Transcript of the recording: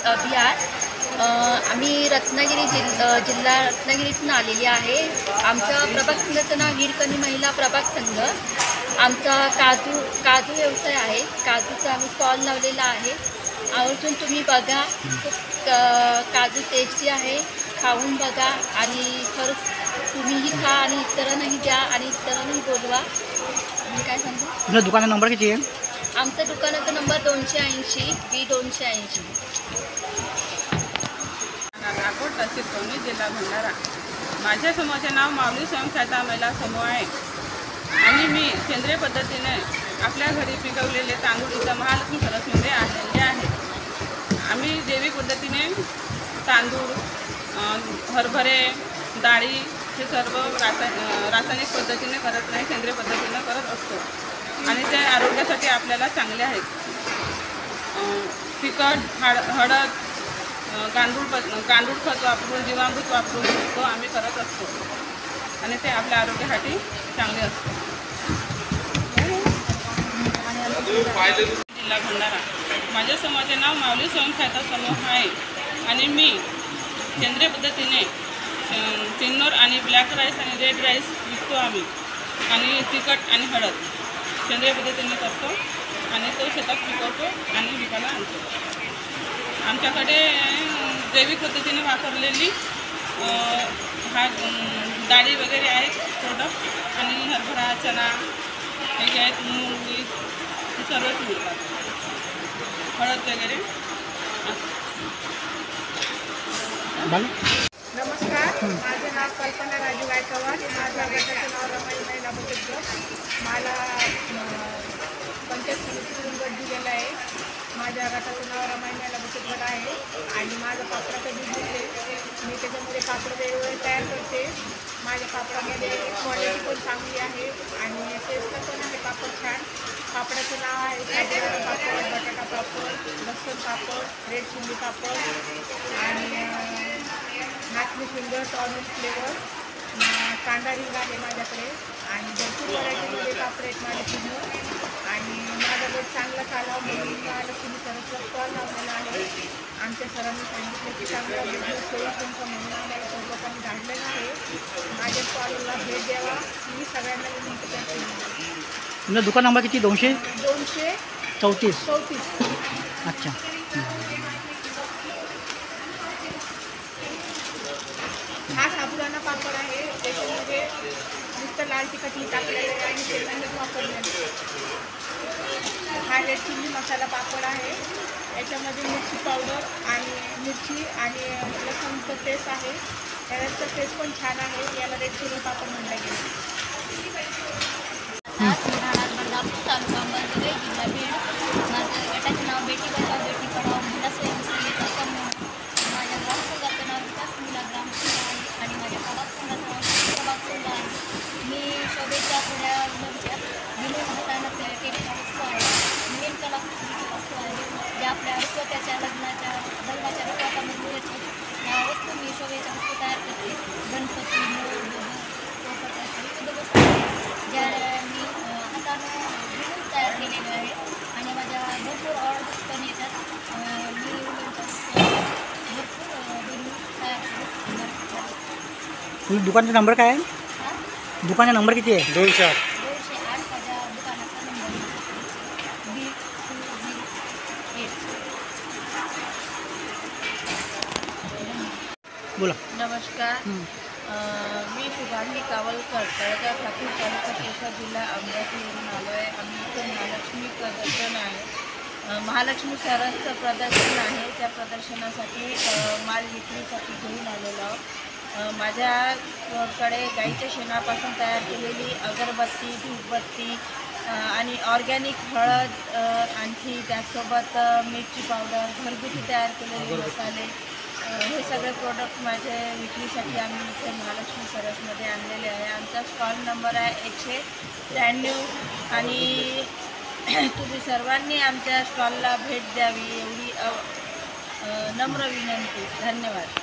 बिहार। आम्ही रत्नागिरी जिल्हा रत्नागिरीतून आलेली आहे। आमच्या प्रभाग संघाचं नाव हिरकणी महिला प्रभाग संघ। आमचा काजू व्यवसाय आहे। काजूचा आम्ही स्टॉल लावलेला आहे। आवर्जून तुम्ही बघा, खूप काजू टेस्टी आहे, खाऊन बघा आणि खरंच तुम्हीही खा आणि इतरांनाही द्या आणि इतरांनाही बोलवा। मी काय सांगू, तुमच्या दुकानाचा नंबर किती आहे? आमच्या दुकानाचा नंबर 280 B280। जिल्हा भंडारा। माझ्या समूहाचे नाव माऊली स्वयंसहायता महिला समूह आहे आणि मी सेंद्रिय पद्धतीने आपल्या घरी पिकवलेले तांदूळ इथं महालक्ष्मी सरसमध्ये आणलेले आहे। आम्ही जैविक पद्धतीने तांदूळ, हरभरे, डाळी हे सर्व रासायनिक पद्धतीने करत नाही, सेंद्रिय पद्धतीने करत असतो आणि ते आरोग्यासाठी आपल्याला चांगले आहेत। तिखट, हळद, गांडूळ खत वापरून, जीवामृत वापरून तो आम्ही करत असतो आणि ते आपल्या आरोग्यासाठी चांगले असते। जिल्हा भंडारा। माझ्या समूहाचे नाव माऊली स्वयंसहायता समूह आहे आणि मी सेंद्रिय पद्धतीने चिन्नोर आणि ब्लॅक राईस आणि रेड राईस विकतो आम्ही आणि तिखट आणि हळद सेंद्रिय पद्धतीने करतो आणि तो शेतात पिकवतो आणि विकायला आणतो। आमच्याकडे जैविक पद्धतीने वापरलेली डाळी वगैरे आहेत प्रोडक्ट आणि हरभरा, चणा हे जे आहेत, मूग हे सर्वच मिळतात, हळद वगैरे। नमस्कार, माझे नाव कल्पना राजू गायकवाड। माझ्या गटाचं नाव रमाई महिला बचत गट। मला पंचायत समितीतून गट दिलेला आहे। माझ्या गटाचं नाव रमाई महिला बचत गट आहे आणि माझं पापडाचा बिझनेस आहे। मी त्याच्यामध्ये पापड वेगवेगळे तयार करते। माझ्या पापडामध्ये क्वालिटी पण चांगली आहे आणि टेस्ट पण आहे पापड छान। पापडाचं नाव आहे साबुदाणा पापड, बटाटा पापड, लसूण पापड, रेड चिल्ली पापड आणि नाचणी फिंगर्स, ऑरेंज फ्लेवर, कांदा रिंग आहे माझ्याकडे आणि भरपूर व्हरायटीमध्ये पापड आहेत माझ्याकडे आणि माझा गट चांगला चालावा म्हणून महालक्ष्मी सरसचा स्टॉल लावलेला आहे। आमच्या सरांनी सांगितलं की चांगला बिझनेस होईल तुमचा म्हणून आम्हाला सोबत काढलेला आहे। माझ्या स्टॉलला भेट द्यावा मी सगळ्यांना विनंती करते। तुमचा दुकान नंबर किती? 234। अच्छा। हा साबुदाणा पापड आहे, त्याच्यामध्ये नुसतं लाल तिखट मी टाकलेलं आहे आणि शेंगदाणे वापरलेलं आहे। हा रेड चिल्ली मसाला पापड आहे, याच्यामध्ये मिरची पावडर आणि मिरची आणि लसूणचं पेस्ट आहे, त्याचं टेस्ट पण छान आहे। याला रेड चिल्ली पापड म्हटलं गेलं। तालुका अंबरखेड, जिल्हा बीड। माझं गटाचं नाव बेटी बचाव बेटी पढाओ महिला स्वयंसेविका समूह। माझ्या ग्रामसंघाचं नाव विकास महिला ग्रामसंघ आहे आणि माझ्या प्रभाग संघाचं नाव प्रभाग संघ आहे। मी शोभेच्या थोड्या विनोद हातानं केलेल्या वस्तू आहे, नवीन कलाकृतीची वस्तू आहे ज्या आपल्या रुखवताच्या लग्नाच्या रुखवतामध्ये येतात। या वस्तू मी शोभेच्या वस्तू तयार करते। गणपती, मोर, विविध वस्तू ज्या मी हातानं विणून तयार केलेल्या आहे आणि माझ्या भरपूर ऑर्डर्स पण येतात। मी भरपूर विणून तयार करते। तुमच्या दुकानाचा नंबर काय आहे? दुकानाचा नंबर किती आहे? 208। माझ्या दुकानाचा नंबर B208। बोला। नमस्कार, मी शुभांगी कावलकर, तळेगाव ठाकूर तालुका तिवसा जिल्हा अमरावतीवरून आलो आहे। आम्ही इथे महालक्ष्मी प्रदर्शन आहे, महालक्ष्मी सरसचं प्रदर्शन आहे। त्या प्रदर्शनासाठी माल विक्रीसाठी घेऊन आलेलो आहोत। माझ्याकडे गाईच्या शेणापासून तयार केलेली अगरबत्ती, धूपबत्ती आणि ऑर्गॅनिक हळद, आणखी त्यासोबत मिरची पावडर, घरगुती तयार केलेले मसाले, हे सगळे प्रोडक्ट माझ्या विक्रीसाठी आम्ही इथे महालक्ष्मी सरसमध्ये आणलेले आहे। आमचा स्टॉल नंबर आहे 193 आणि तुम्ही सर्वांनी आमच्या स्टॉलला भेट द्यावी एवढी नम्र विनंती। धन्यवाद।